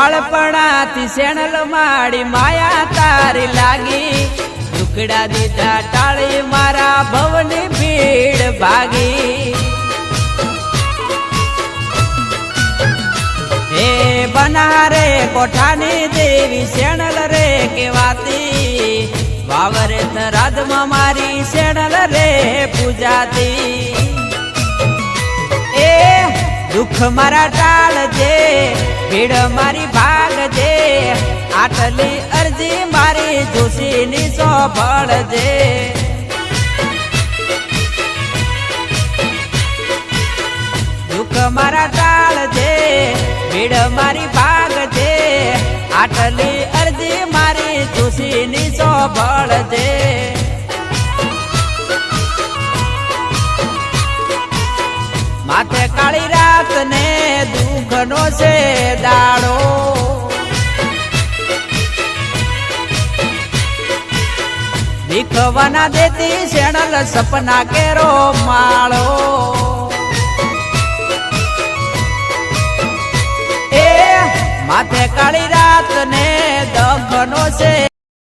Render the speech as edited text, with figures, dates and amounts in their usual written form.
બાળપણાથી શેણલ માડી માયા તારી લાગી ટુકડા દીધા ટાળી મારા ભવની ભીડ ભાગી હે બનારે કોઠાની દેવી શેણલ રે કેવાતી વાવરે રાધમાં મારી શેણલ રે પૂજાતી એ દુઃખ મારા ટાળજે ભીડ મારી ભાગજે આટલી અરજી મારી જોશીની સોભળજે દુઃખ મારા ટાળજે ભીડ મારી ભાગજે આટલી અરજી મારી જોશીની સોભળજે માથે કાળી રાત ને દુઃખ નો છે દાડો દીખવાના દેતી શેણલ સપના કેરો માળો એ માથે કાળી રાત ને દુઃખ નો છે